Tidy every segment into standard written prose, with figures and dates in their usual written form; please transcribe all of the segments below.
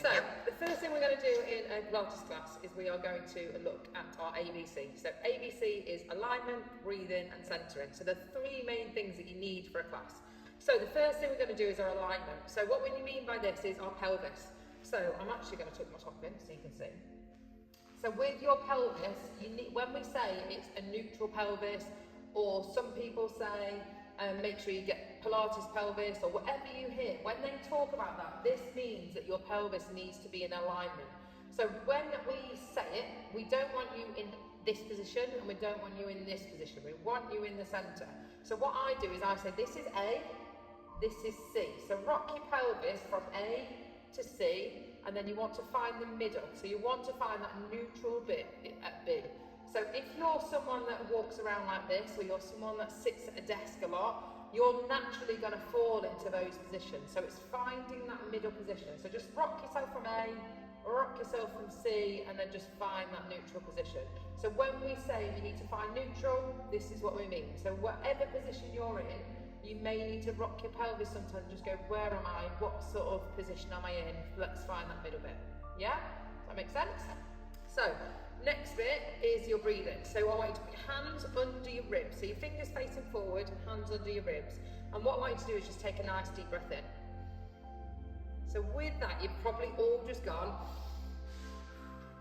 morning. So, the first thing we're going to do in a Pilates class is we are going to look at our ABC. So, ABC is alignment, breathing, and centering. So, the three main things that you need for a class. So, the first thing we're going to do is our alignment. So, what we mean by this is our pelvis. So, I'm actually going to tuck my top in so you can see. So, with your pelvis, you need, when we say it's a neutral pelvis, or some people say, make sure you get Pilates pelvis or whatever you hear. When they talk about that, this means that your pelvis needs to be in alignment. So when we say it, we don't want you in this position and we don't want you in this position. We want you in the center. So what I do is I say, this is A, this is C. So rock your pelvis from A to C, and then you want to find the middle. So you want to find that neutral bit at B. So if you're someone that walks around like this, or you're someone that sits at a desk a lot, you're naturally going to fall into those positions. So it's finding that middle position. So just rock yourself from A, rock yourself from C, and then just find that neutral position. So when we say you need to find neutral, this is what we mean. So whatever position you're in, you may need to rock your pelvis sometimes, just go, where am I? What sort of position am I in? Let's find that middle bit. Yeah? Does that make sense? So, next bit is your breathing. So I want you to put your hands under your ribs. So your fingers facing forward, hands under your ribs. And what I want you to do is just take a nice deep breath in. So with that, you've probably all just gone,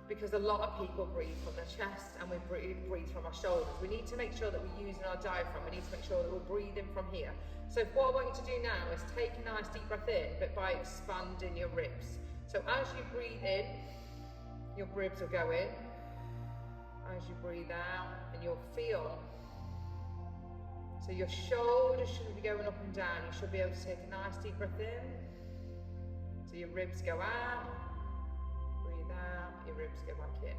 because a lot of people breathe from their chest and we breathe from our shoulders. We need to make sure that we're using our diaphragm. We need to make sure that we're breathing from here. So what I want you to do now is take a nice deep breath in, but by expanding your ribs. So as you breathe in, your ribs will go in. As you breathe out, and you'll feel. So your shoulders shouldn't be going up and down. You should be able to take a nice deep breath in. So your ribs go out. Breathe out. Your ribs go back in.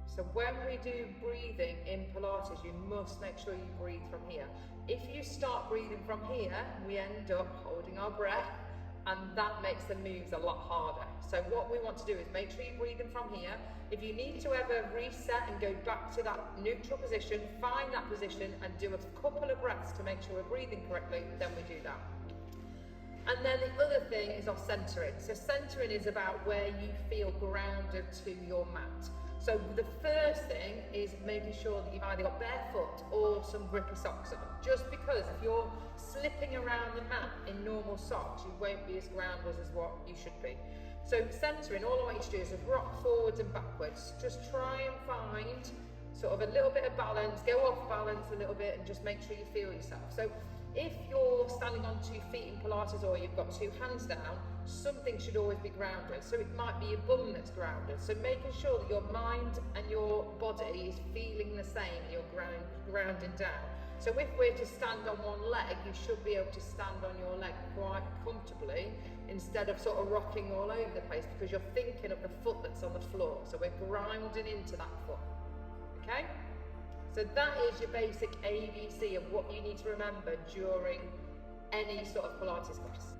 So when we do breathing in Pilates, you must make sure you breathe from here. If you start breathing from here, we end up holding our breath, and that makes the moves a lot harder. So what we want to do is make sure you're breathing from here. If you need to ever reset and go back to that neutral position, find that position and do a couple of breaths to make sure we're breathing correctly, then we do that. And then the other thing is our centering. So centering is about where you feel grounded to your mat. So the first thing is making sure that you've either got barefoot or some grippy socks on. Just because if you're slipping around the mat in normal socks, you won't be as grounded as what you should be. So centering, all I want you to do is rock forwards and backwards. Just try and find sort of a little bit of balance, go off balance a little bit and just make sure you feel yourself. So if you're standing on 2 feet in Pilates or you've got 2 hands down, something should always be grounded. So it might be your bum that's grounded. So making sure that your mind and your body is feeling the same, you're grounding down. So if we're to stand on one leg, you should be able to stand on your leg quite comfortably instead of sort of rocking all over the place, because you're thinking of the foot that's on the floor. So we're grounding into that foot. Okay? So that is your basic ABC of what you need to remember during any sort of Pilates class.